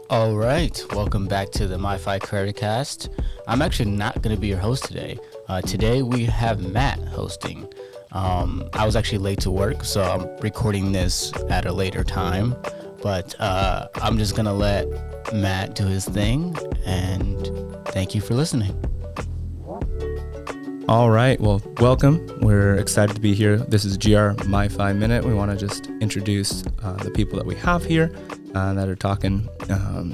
All right, welcome back to the MiFi Cast. I'm actually not going to be your host today. Today we have Matt hosting. I was actually late to work, so I'm recording this at a later time. But I'm just going to let Matt do his thing, and thank you for listening. All right, well, welcome. We're excited to be here. This is GR-MiFi Minute. We want to just introduce the people that we have here that are talking,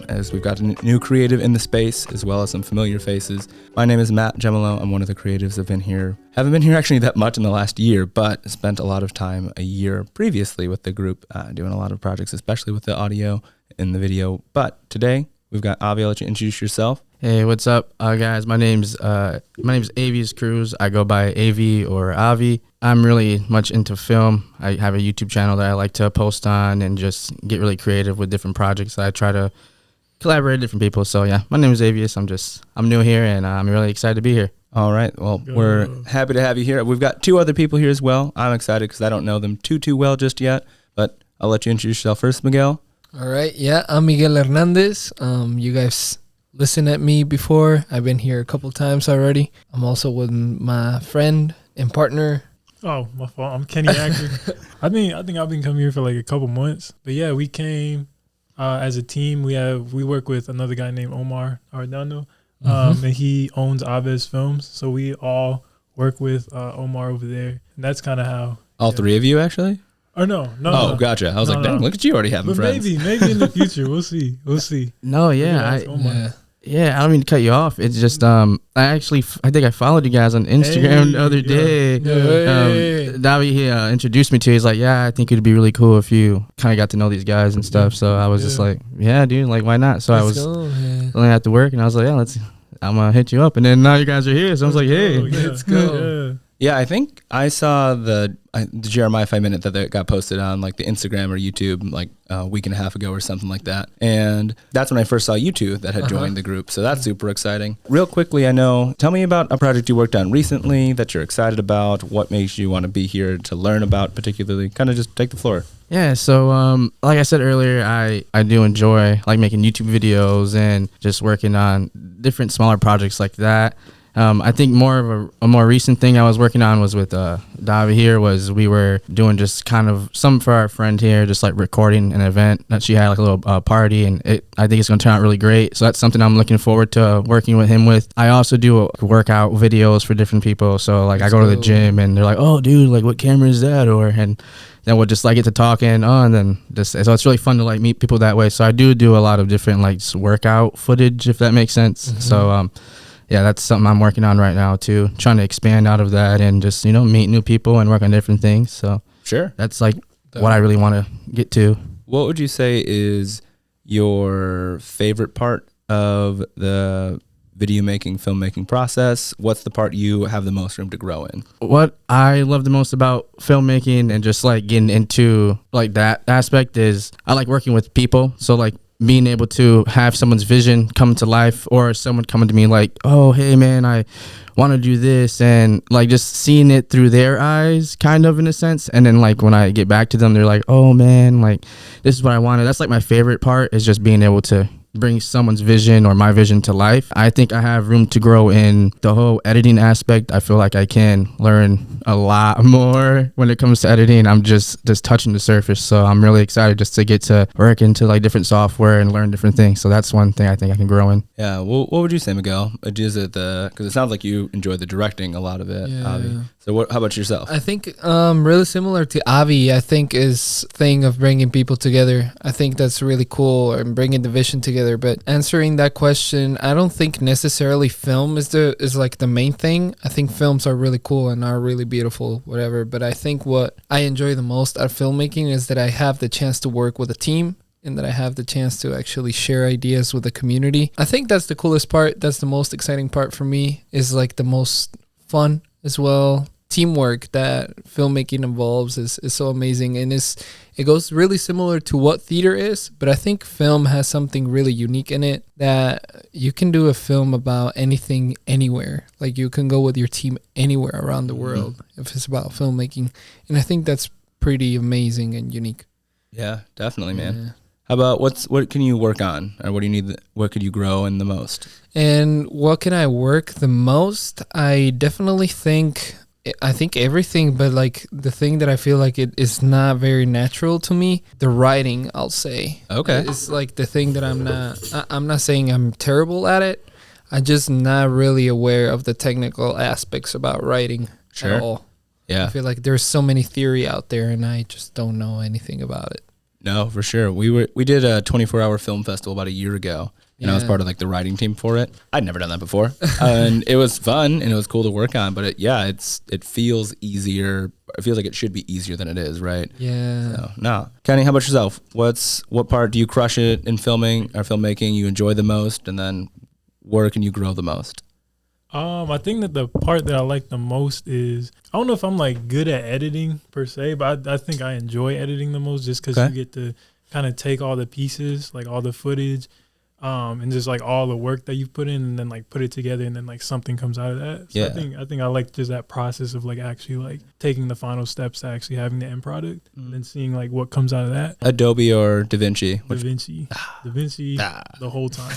as we've got a new creative in the space, as well as some familiar faces. My name is Matt Gemolo. I'm one of the creatives. Haven't been here actually that much in the last year, but spent a lot of time a year previously with the group, doing a lot of projects, especially with the audio and the video. But today, we've got Avi. I'll let you introduce yourself. Hey, what's up, guys? My name's Avias Cruz. I go by Avi or Avi. I'm really much into film. I have a YouTube channel that I like to post on and just get really creative with different projects. I try to collaborate with different people. So yeah, my name is Avias. I'm new here and I'm really excited to be here. All right. Well, we're happy to have you here. We've got two other people here as well. I'm excited because I don't know them too well just yet, but I'll let you introduce yourself first, Miguel. All right. Yeah, I'm Miguel Hernandez. You guys listened at me before. I've been here a couple times already. I'm also with my friend and partner. Oh, my fault. I'm Kenny Acker. I think I've been coming here for like a couple months. But yeah, we came as a team. We work with another guy named Omar Ardano, and he owns Avias Films. So we all work with Omar over there, and that's kind of how. All three of you actually? Or no. Oh, gotcha. I was like, dang, look at you already having but friends. Maybe in the future we'll see. No, yeah, I don't mean to cut you off. It's just I think I followed you guys on Instagram the other day. Davi, he introduced me to. He's like, yeah, I think it'd be really cool if you kind of got to know these guys and stuff. So I was just like, yeah, dude, like why not? So I was only after work and I was like, yeah, I'm gonna hit you up. And then now you guys are here, so I was like, hey, let's go. Yeah, I think I saw the GR-MiFi Minute that got posted on like the Instagram or YouTube like a week and a half ago or something like that. And that's when I first saw you two that had joined the group. So that's super exciting. Real quickly, tell me about a project you worked on recently that you're excited about. What makes you want to be here to learn about particularly? Kind of just take the floor. Yeah, so like I said earlier, I do enjoy like making YouTube videos and just working on different smaller projects like that. I think more of a more recent thing I was working on was with Davi here. We were doing just kind of some for our friend here, just like recording an event that she had, like a little party, and I think it's going to turn out really great. So that's something I'm looking forward to working with him with. I also do workout videos for different people. So like I go to the gym and they're like, oh dude, like what camera is that? And then we'll just like get to talking and then so it's really fun to like meet people that way. So I do a lot of different like workout footage, if that makes sense. So yeah, that's something I'm working on right now too, trying to expand out of that and just, meet new people and work on different things. So sure, that's like what I really want to get to. What would you say is your favorite part of the filmmaking process? What's the part you have the most room to grow in? What I love the most about filmmaking and just like getting into like that aspect is I like working with people. So like being able to have someone's vision come to life, or someone coming to me like, oh, hey man, I want to do this, and like just seeing it through their eyes kind of in a sense. And then like when I get back to them, they're like, oh man, like this is what I wanted. That's like my favorite part, is just being able to bring someone's vision or my vision to life. I think I have room to grow in the whole editing aspect. I feel like I can learn a lot more when it comes to editing. I'm just touching the surface. So I'm really excited just to get to work into like different software and learn different things. So that's one thing I think I can grow in. Yeah. Well, what would you say, Miguel? Is it because it sounds like you enjoy the directing a lot of it, Avi. So how about yourself? I think really similar to Avi, I think is thing of bringing people together. I think that's really cool, and bringing the vision together. But answering that question, I don't think necessarily film is like the main thing. I think films are really cool and are really beautiful, whatever. But I think what I enjoy the most at filmmaking is that I have the chance to work with a team, and that I have the chance to actually share ideas with the community. I think that's the coolest part. That's the most exciting part for me, is like the most fun as well. Teamwork that filmmaking involves is so amazing, and it goes really similar to what theater is, but I think film has something really unique in it, that you can do a film about anything, anywhere. Like you can go with your team anywhere around the world if it's about filmmaking, and I think that's pretty amazing and unique. Yeah, definitely, man. How about what can you work on, or what do you need? What could you grow in the most? And what can I work the most? I definitely think everything, but like the thing that I feel like it is not very natural to me, the writing, I'll say. Okay. It's like the thing that I'm not saying I'm terrible at it. I'm just not really aware of the technical aspects about writing Sure. at all. Yeah. I feel like there's so many theory out there and I just don't know anything about it. No, for sure. We did a 24-hour film festival about a year ago, and I was Yeah. part of like the writing team for it. I'd never done that before, and it was fun and it was cool to work on. But it feels easier. It feels like it should be easier than it is, right? Yeah. So, no. Kenny, how about yourself? What part do you crush it in filming or filmmaking? You enjoy the most, and then where can you grow the most? I think that the part that I like the most is, I don't know if I'm like good at editing per se, but I think I enjoy editing the most just because Okay. you get to kind of take all the pieces, like all the footage, and just like all the work that you put in, and then like put it together, and then like something comes out of that. So Yeah. I think I like just that process of like actually like taking the final steps to actually having the end product, and then seeing like what comes out of that. Adobe or DaVinci? DaVinci, the whole time.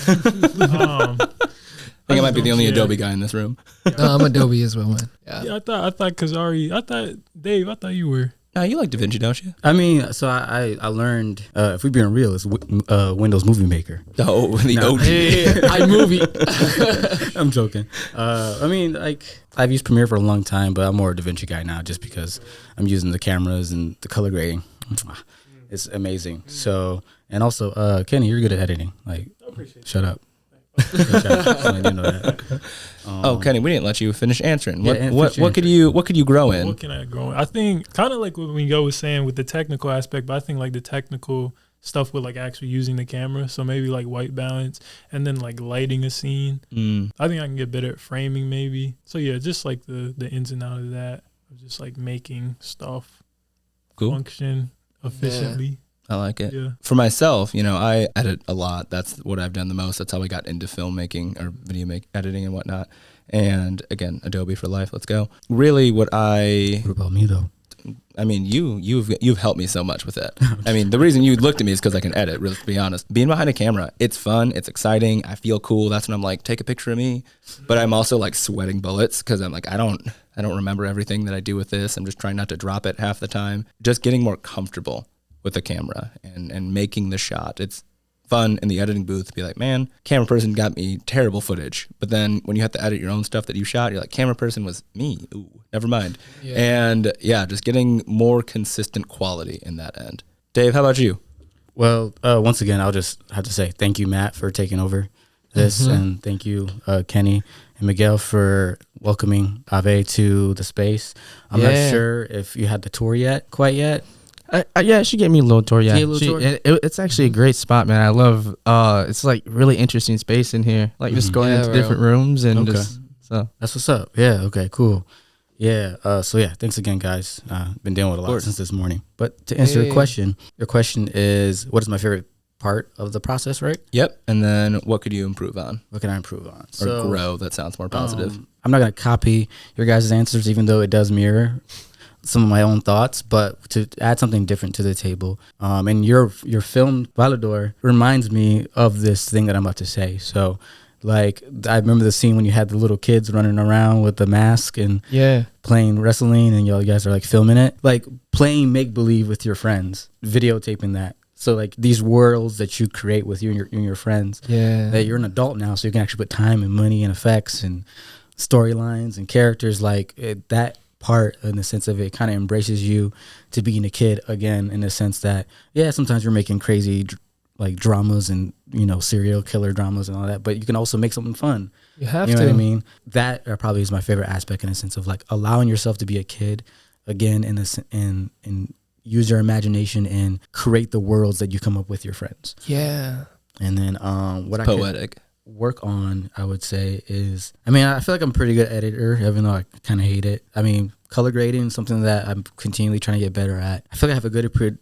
I think I might be the only Yeah. Adobe guy in this room. No, I'm Adobe as well, man. Yeah. Yeah, I thought Kazari, Dave, I thought you were. No, you like DaVinci, don't you? I mean, so I learned, if we're being real, it's Windows Movie Maker. Oh, the No. OG. iMovie. I'm joking. I mean, like, I've used Premiere for a long time, but I'm more a DaVinci guy now just because I'm using the cameras and the color grading. It's amazing. So, and also, Kenny, you're good at editing. Like, shut up. I didn't know that. Oh, Kenny, we didn't let you finish answering. Yeah, What could you grow in? What can I grow? I think kind of like what Miguel was saying with the technical aspect, but I think like the technical stuff with like actually using the camera. So maybe like white balance and then like lighting a scene. I think I can get better at framing maybe. So yeah, just like the ins and outs of that, of just like making stuff function efficiently. I like it. Yeah. For myself, I edit a lot. That's what I've done the most. That's how I got into filmmaking or video editing and whatnot. And again, Adobe for life. Let's go. Really, What about me though? I mean, you've helped me so much with it. I mean, the reason you looked at me is because I can edit. Really, to be honest, being behind a camera, it's fun. It's exciting. I feel cool. That's when I'm like, take a picture of me. But I'm also like sweating bullets because I'm like, I don't remember everything that I do with this. I'm just trying not to drop it half the time. Just getting more comfortable with the camera and making the shot. It's fun in the editing booth to be like, man, camera person got me terrible footage. But then when you have to edit your own stuff that you shot, you're like, camera person was me. Ooh, never mind. Yeah. And yeah, just getting more consistent quality in that end. Dave, how about you? Well, once again, I'll just have to say thank you, Matt, for taking over this, and thank you, Kenny and Miguel, for welcoming Ave to the space. I'm not sure if you had the tour quite yet. Yeah, she gave me a little tour. Yeah, She gave you a little tour? It's actually a great spot, man. I love. It's like really interesting space in here. Like just going Yeah, into bro. different rooms and Okay. just so. That's what's up. Yeah. Okay. Cool. Yeah. So yeah, thanks again, guys. Been dealing with a lot course. since this morning. But to answer your question is, what is my favorite part of the process? Right? Yep. And then what could you improve on What can I improve on? or grow? That sounds more positive. I'm not gonna copy your guys' answers, even though it does mirror some of my own thoughts, but to add something different to the table. And your film Valador reminds me of this thing that I'm about to say. So, like, I remember the scene when you had the little kids running around with the mask and playing wrestling, and you guys are like filming it, like playing make believe with your friends, videotaping that. So like these worlds that you create with you and your friends. Yeah. That you're an adult now, so you can actually put time and money and effects and storylines and characters like that part in the sense of it kind of embraces you to being a kid again, in the sense that sometimes you're making crazy like dramas and serial killer dramas and all that, but you can also make something fun. You have You know to. what I mean? That probably is my favorite aspect, in the sense of like allowing yourself to be a kid again, and use your imagination and create the worlds that you come up with your friends. Yeah. And then what Poetic. I could work on, I would say, is, I mean, I feel like I'm a pretty good editor, even though I kind of hate it. I mean, color grading is something that I'm continually trying to get better at. I feel like I have a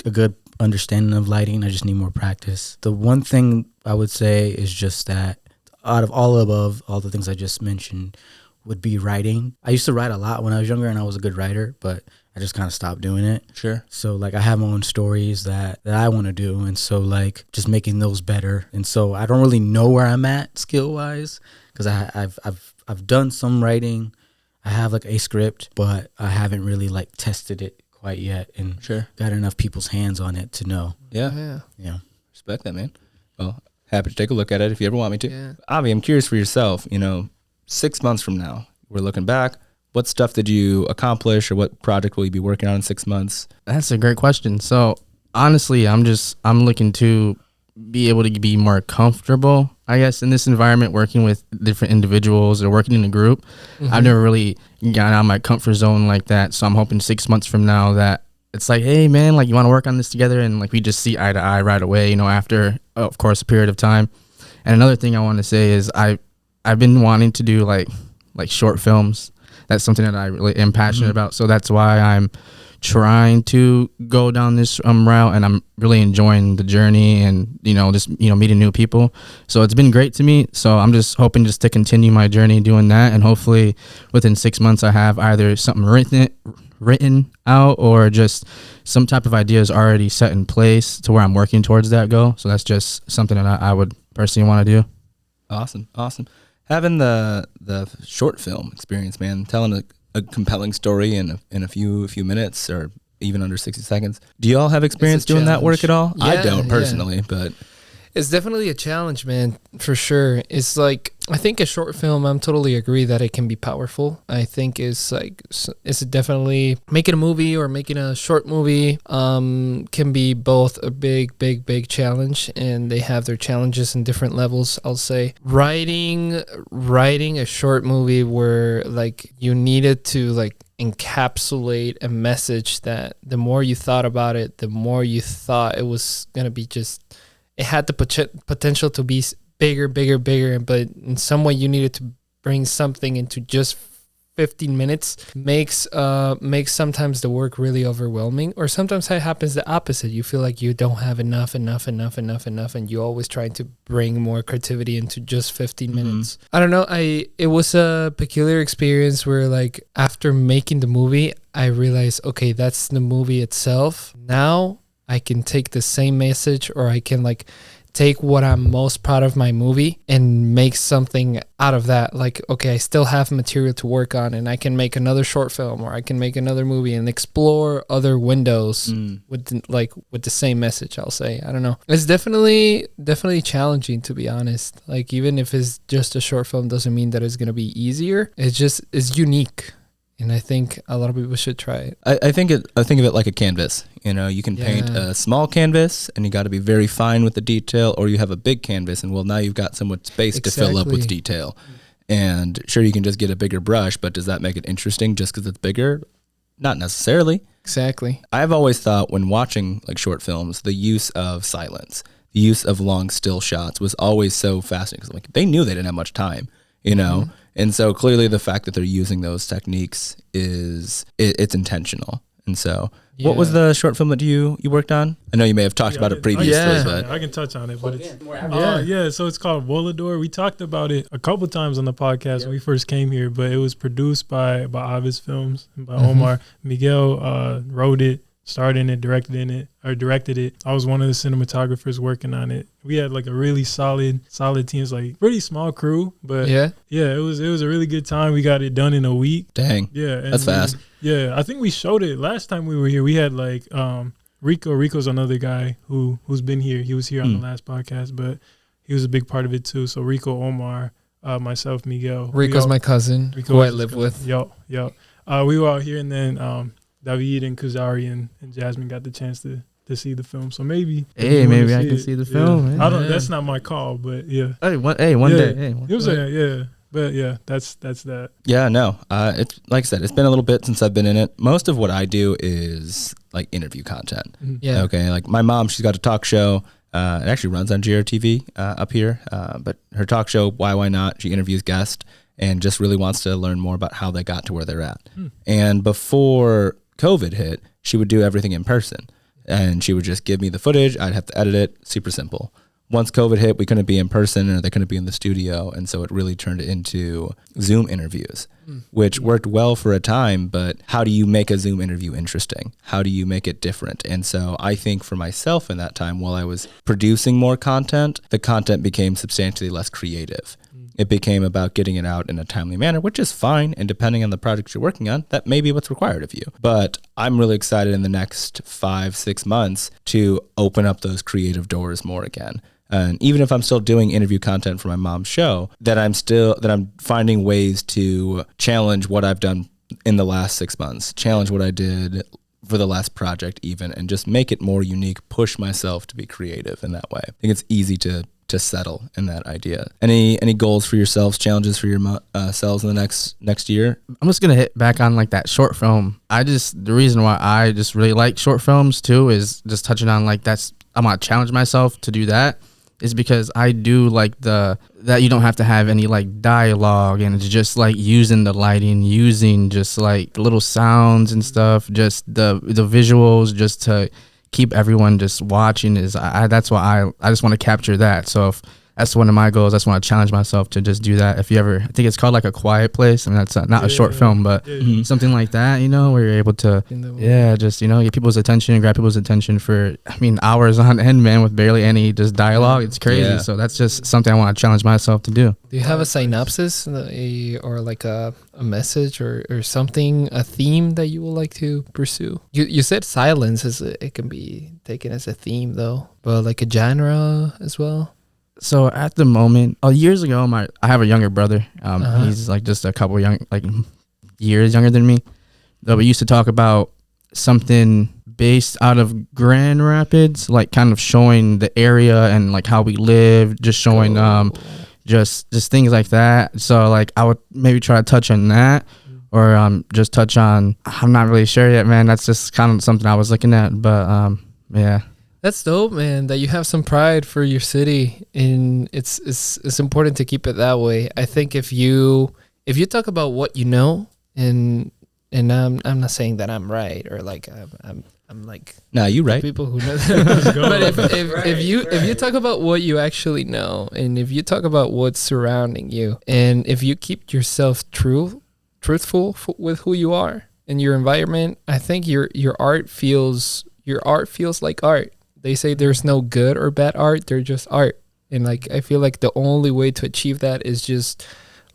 good understanding of lighting. I just need more practice. The one thing I would say is just that out of all the things I just mentioned, would be writing. I used to write a lot when I was younger, and I was a good writer, but I just kind of stopped doing it. Sure. So like I have my own stories that I want to do, and so like just making those better. And so I don't really know where I'm at skill wise, because I've done some writing. I have like a script, but I haven't really like tested it quite yet and Sure. got enough people's hands on it to know. Yeah. Yeah. Respect that, man. Well, happy to take a look at it if you ever want me to. Yeah. Avi, I'm curious for yourself, 6 months from now, we're looking back. What stuff did you accomplish, or what project will you be working on in 6 months? That's a great question. So honestly, I'm looking to be able to be more comfortable, I guess, in this environment, working with different individuals or working in a group. I've never really gotten out of my comfort zone like that. So I'm hoping 6 months from now that it's like, hey man, like you want to work on this together, and like we just see eye to eye right away, after of course a period of time. And another thing I want to say is I've been wanting to do like short films. That's something that I really am passionate about. So that's why I'm trying to go down this route, and I'm really enjoying the journey and just meeting new people. So it's been great to me. So I'm just hoping just to continue my journey doing that, and hopefully within 6 months I have either something written out or just some type of ideas already set in place to where I'm working towards that goal. So that's just something that I would personally want to do. Awesome. Having the short film experience, man, telling a compelling story in a few minutes or even under 60 seconds. Do you all have experience doing that work at all? I don't personally, but it's definitely a challenge, man, for sure. It's like, I think a short film, I'm totally agree that it can be powerful. I think it's definitely making a movie or making a short movie can be both a big challenge, and they have their challenges in different levels. I'll say writing a short movie where like you needed to like encapsulate a message that the more you thought about it, the more you thought it was going to be it had the potential to be bigger, but in some way you needed to bring something into just 15 minutes makes sometimes the work really overwhelming, or sometimes it happens the opposite. You feel like you don't have enough, and you always trying to bring more creativity into just 15 minutes. I don't know. It was a peculiar experience where like after making the movie, I realized, okay, that's the movie itself. Now I can take the same message, or I can like take what I'm most proud of my movie and make something out of that. Like, okay, I still have material to work on, and I can make another short film, or I can make another movie and explore other windows with the same message, I'll say. I don't know. It's definitely challenging, to be honest. Like, even if it's just a short film doesn't mean that it's going to be easier. It's unique. And I think a lot of people should try it. I think of it like a canvas. You can paint a small canvas, and you got to be very fine with the detail, or you have a big canvas, and now you've got so much space to fill up with detail. And sure, you can just get a bigger brush, but does that make it interesting just because it's bigger? Not necessarily. Exactly. I've always thought when watching like short films, the use of silence, the use of long still shots was always so fascinating, because like they knew they didn't have much time, And so clearly the fact that they're using those techniques it's intentional. And so what was the short film that you worked on? I know you may have talked about it previously, but I can touch on it. But so it's called Volador. We talked about it a couple times on the podcast when we first came here, but it was produced by Avias Films and by Omar. Miguel wrote it, starred in it, directed it. I was one of the cinematographers working on it. We had like a really solid team. It's like pretty small crew, but it was a really good time. We got it done in a week. Dang. Yeah. And that's fast. I think we showed it last time we were here. We had like Rico's another guy who's been here. He was here on the last podcast, but he was a big part of it too. So Rico, Omar, myself, Miguel. Rico's my cousin, who I live with. Yo. We were out here, and then David and Kuzari and Jasmine got the chance to see the film. So maybe I can see the film. I don't. That's not my call, but yeah. Hey, one day. Hey, it was but yeah, that's that. Yeah, no. It's like I said, it's been a little bit since I've been in it. Most of what I do is like interview content. Yeah. Okay. Like my mom, she's got a talk show. It actually runs on GR-TV up here. But her talk show, Why Not? She interviews guests and just really wants to learn more about how they got to where they're at. And before COVID hit, she would do everything in person, and she would just give me the footage. I'd have to edit it. Super simple. once COVID hit, we couldn't be in person or they couldn't be in the studio. And so it really turned into Zoom interviews, which worked well for a time. But how do you make a Zoom interview interesting? How do you make it different? And so I think for myself in that time, while I was producing more content, the content became substantially less creative. It became about getting it out in a timely manner, which is fine. And depending on the project you're working on, that may be what's required of you. But I'm really excited in the next 5-6 months to open up those creative doors more again. And even if I'm still doing interview content for my mom's show, that I'm finding ways to challenge what I've done in the last 6 months, challenge what I did for the last project even, and just make it more unique, push myself to be creative in that way. I think it's easy to settle in that idea. Any goals for yourselves, challenges for yourselves in the next year? I'm just gonna hit back on like that short film. The reason why I just really like short films too is just touching on like I'm gonna challenge myself to do that, is because I do like that you don't have to have any like dialogue, and it's just like using the lighting, using just like little sounds and stuff, just the visuals, just to keep everyone just watching. That's why I just want to capture that. So if that's one of my goals, I just want to challenge myself to just do that. If you ever, I think it's called like A Quiet Place. I mean, that's not a short film, but something like that, where you're able to, just, get people's attention and grab people's attention for, hours on end, man, with barely any just dialogue. It's crazy. Yeah. So that's just something I want to challenge myself to do. Do you have a synopsis or like a message or something, a theme that you would like to pursue? You said silence it can be taken as a theme though, but like a genre as well. So at the moment, years ago, I have a younger brother. He's like just a couple years younger than me. But we used to talk about something based out of Grand Rapids, like kind of showing the area and like how we live, just showing just things like that. So like I would maybe try to touch on that, or just touch on, I'm not really sure yet, man. That's just kind of something I was looking at, but yeah. That's dope, man, that you have some pride for your city, and it's important to keep it that way. I think if you talk about what you know, and I'm not saying that I'm right or like I'm like, no, you right, people who know but if you talk about what you actually know, and if you talk about what's surrounding you, and if you keep yourself truthful with who you are and your environment, I think your art feels like art. They say there's no good or bad art, they're just art. And like I feel like the only way to achieve that is just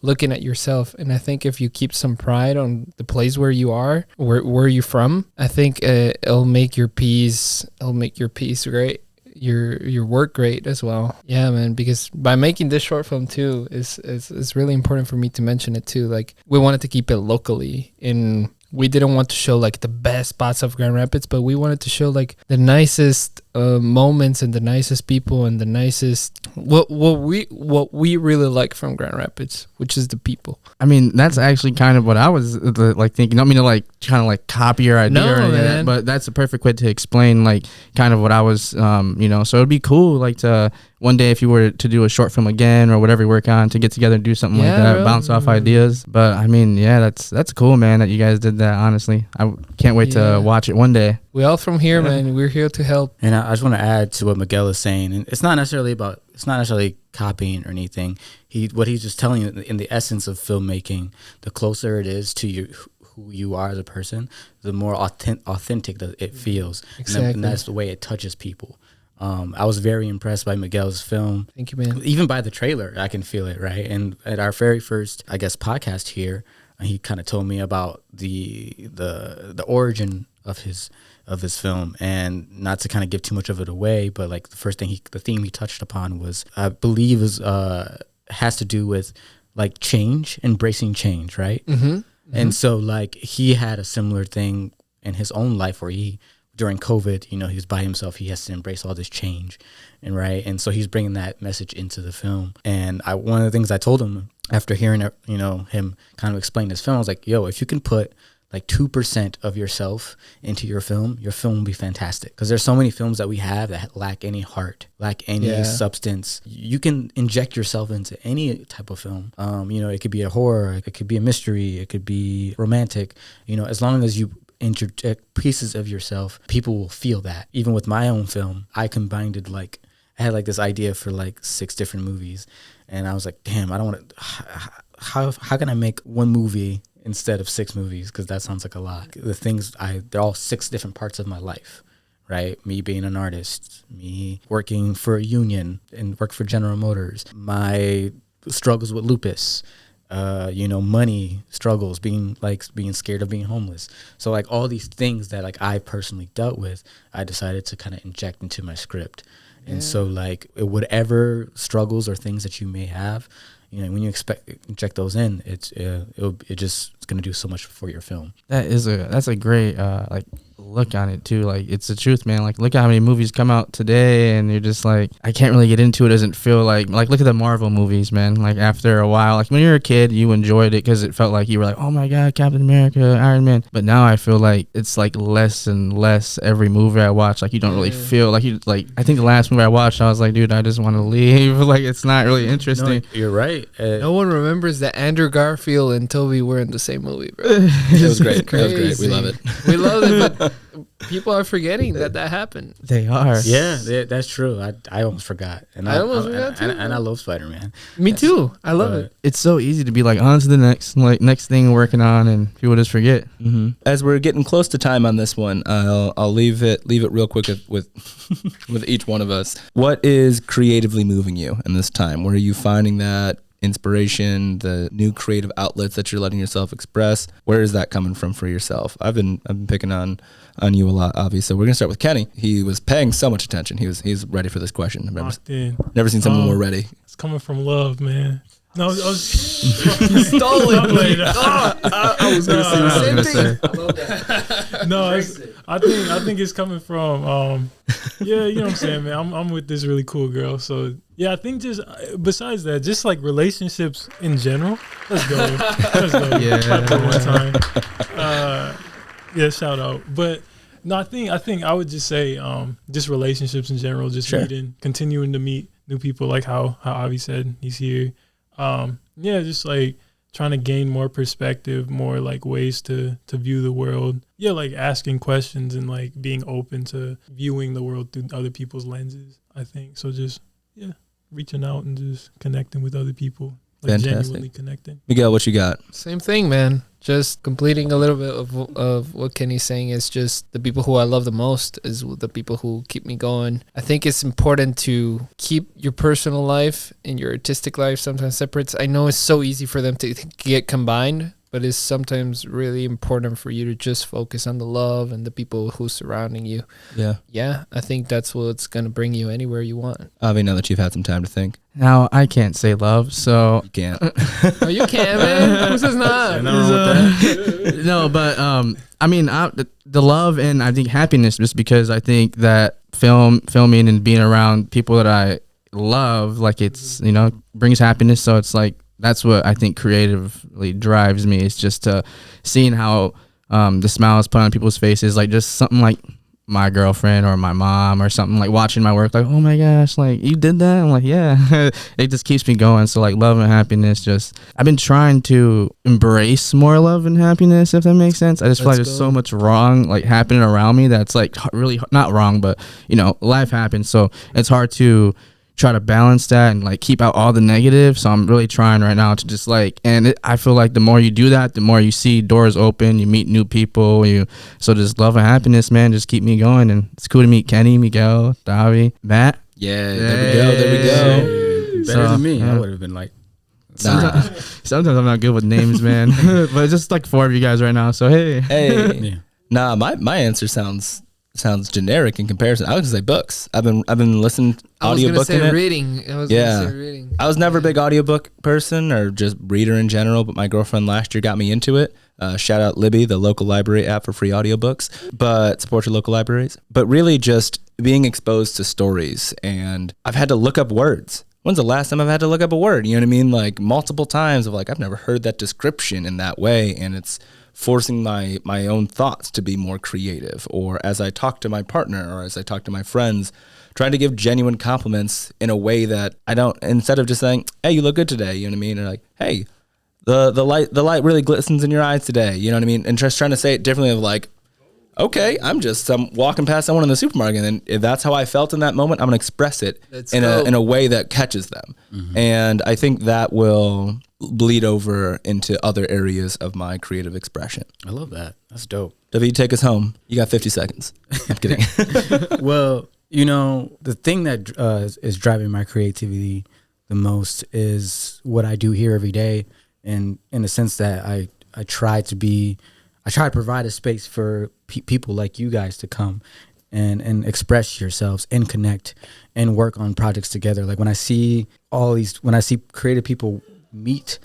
looking at yourself. And I think if you keep some pride on the place where you are, where you're from, I think it'll make your piece great, your work great as well. Yeah, man, because by making this short film too, it's really important for me to mention it too. Like we wanted to keep it locally, and we didn't want to show like the best spots of Grand Rapids, but we wanted to show like the nicest moments and the nicest people and the nicest what we really like from Grand Rapids, which is the people. I mean, that's actually kind of what I was like thinking. Not mean to like kind of like copy your idea or anything, man, but that's a perfect way to explain like kind of what I was, So it'd be cool like to one day if you were to do a short film again or whatever you work on, to get together and do something like that, bounce off ideas. But I mean, that's cool, man, that you guys did that. Honestly, I can't wait to watch it one day. We all from here, man. We're here to help. And I just want to add to what Miguel is saying, and it's not necessarily copying or anything. What he's just telling you in the essence of filmmaking, the closer it is to who you are as a person, the more authentic that it feels. Exactly. And that's the way it touches people. I was very impressed by Miguel's film. Thank you, man. Even by the trailer, I can feel it, right? And at our very first, I guess, podcast here, he kind of told me about the origin of his film, and not to kind of give too much of it away, but like the theme he touched upon was, I believe, has to do with like change, embracing change, right? Mm-hmm. And so like he had a similar thing in his own life where during COVID, he was by himself. He has to embrace all this change, and so he's bringing that message into the film. And one of the things I told him after hearing him kind of explain this film, I was like, yo, if you can put like 2% of yourself into your film will be fantastic. Because there's so many films that we have that lack any heart, lack any substance. You can inject yourself into any type of film. It could be a horror, it could be a mystery, it could be romantic. As long as you interject pieces of yourself, people will feel that. Even with my own film, I combined it like I had like this idea for like 6 different movies, and I was like, damn, I don't want to. How can I make one movie instead of 6 movies? Because that sounds like a lot. The things they're all 6 different parts of my life, right? Me being an artist, me working for a union and work for General Motors, my struggles with lupus, money struggles, being scared of being homeless. So like all these things that like I personally dealt with, I decided to kind of inject into my script. And so like whatever struggles or things that you may have, when you inject those in, it's gonna do so much for your film. That's a great look on it too. Like, it's the truth, man. Like, look at how many movies come out today, and you're just like, I can't really get into it. Doesn't feel like look at the Marvel movies, man. Like, after a while, like when you were a kid, you enjoyed it because it felt like you were like, oh my god, Captain America, Iron Man. But now I feel like it's like less and less every movie I watch. Like, you don't really feel like you like. I think the last movie I watched, I was like, dude, I just want to leave. Like, it's not really interesting. No, you're right. No one remembers that Andrew Garfield and Toby were in the same movie, bro. It was great. It was great. We love it. We love it, but people are forgetting that happened. They are. Yeah, that's true. I almost forgot. And I almost forgot too. And I love Spider-Man. Me too. I love it. It's so easy to be like, on to the next thing we're working on, and people just forget. Mm-hmm. As we're getting close to time on this one, I'll leave it real quick with with each one of us. What is creatively moving you in this time? Where are you finding that inspiration, the new creative outlets that you're letting yourself express? Where is that coming from for yourself? I've been picking on you a lot, Obviously. So we're gonna start with Kenny. He was paying so much attention. He's ready for this question. I've never seen someone more ready. It's coming from love, man. No, I was stole it. I was gonna say the same thing. I love that. No, I think it's coming from yeah, you know what I'm saying, man. I'm with this really cool girl, so yeah, I think just besides that, just like relationships in general. Let's go. Yeah, clap for one time. Yeah, shout out. But no, I think I would just say just relationships in general, just continuing to meet new people, like how Avi said he's here. Yeah, just like trying to gain more perspective, more like ways to view the world. Yeah, like asking questions and like being open to viewing the world through other people's lenses, I think. So just, reaching out and just connecting with other people. Like Fantastic. Genuinely connecting. Miguel, what you got? Same thing, man. Just completing a little bit of what Kenny's saying is just the people who I love the most is the people who keep me going. I think it's important to keep your personal life and your artistic life sometimes separate. I know it's so easy for them to get combined, but it's sometimes really important for you to just focus on the love and the people who surrounding you. Yeah, I think that's what's going to bring you anywhere you want. Avi, now that you've had some time to think. Now, I can't say love, so... You can't. Oh, you can, man. Who says not? No, but I mean, the love and I think happiness, just because I think that filming and being around people that I love, like, it's, brings happiness. So it's like, that's what I think creatively drives me. It's just seeing how the smiles put on people's faces, like just something like my girlfriend or my mom or something, like watching my work, like, oh my gosh, like, you did that? I'm like, yeah. It just keeps me going. So like love and happiness, I've been trying to embrace more love and happiness, if that makes sense. I just feel like there's so much wrong like happening around me that's like really not wrong, but life happens. So it's hard to try to balance that and like keep out all the negative. So I'm really trying right now to just I feel like the more you do that, the more you see doors open, you meet new people, so just love and happiness, man, just keep me going. And it's cool to meet Kenny, Miguel, Davi, Matt. Yeah, there we go. Better than me. I would have been like, sometimes I'm not good with names, man. But it's just like 4 of you guys right now, so hey. Yeah. Nah, my answer sounds generic in comparison. I was gonna say books. I've been listening to audiobook in it. Reading. I was gonna say reading. I was never a big audiobook person or just reader in general, but my girlfriend last year got me into it. Shout out Libby, the local library app for free audiobooks, but support your local libraries. But really just being exposed to stories, and I've had to look up words. When's the last time I've had to look up a word? You know what I mean? Like multiple times of like, I've never heard that description in that way, and it's forcing my own thoughts to be more creative. Or as I talk to my partner or as I talk to my friends, trying to give genuine compliments in a way that I don't, instead of just saying, hey, you look good today, you know what I mean? Or like, hey, the light really glistens in your eyes today, you know what I mean? And just trying to say it differently of like, okay, I'm just walking past someone in the supermarket, and if that's how I felt in that moment, I'm gonna express it That's in dope. a way that catches them, and I think that will bleed over into other areas of my creative expression. I love that. That's dope. David, take us home. You got 50 seconds. I'm kidding. Well, you know, the thing that is driving my creativity the most is what I do here every day, and in the sense that I try to provide a space for people like you guys to come and express yourselves and connect and work on projects together. Like when I see creative people meet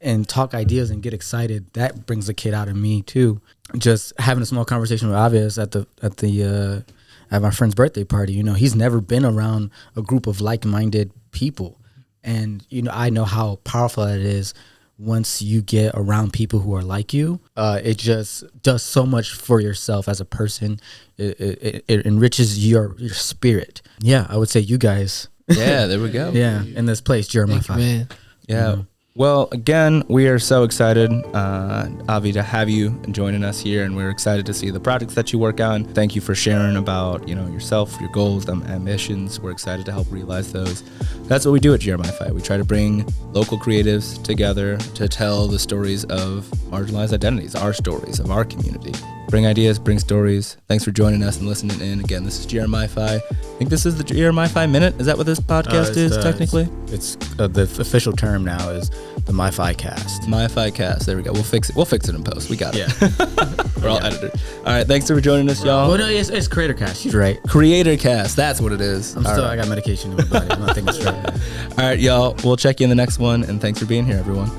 and talk ideas and get excited, that brings the kid out of me too. Just having a small conversation with Avias at my friend's birthday party, you know, he's never been around a group of like-minded people. And, you know, I know how powerful it is once you get around people who are like you. It just does so much for yourself as a person. It enriches your spirit. Yeah, I would say you guys. Yeah, there we go. Yeah, in this place, GR-MiFi. Man. Yeah. Well, again, we are so excited, Avi, to have you joining us here, and we're excited to see the projects that you work on. Thank you for sharing about, you know, yourself, your goals, ambitions. We're excited to help realize those. That's what we do at GR-MiFi. We try to bring local creatives together to tell the stories of marginalized identities, our stories of our community. Bring ideas, bring stories. Thanks for joining us and listening in. Again, this is GR-MiFi. I think this is the GR-MiFi Minute. Is that what this podcast is technically? It's the official term now is the MiFi Cast. MiFi Cast. There we go. We'll fix it. We'll fix it in post. We got it. Yeah. We're all editors. All right. Thanks for joining us, y'all. Well, no, it's Creator Cast. She's right. Creator Cast. That's what it is. I got medication in my body. I'm not thinking straight. All right, y'all. We'll check you in the next one. And thanks for being here, everyone.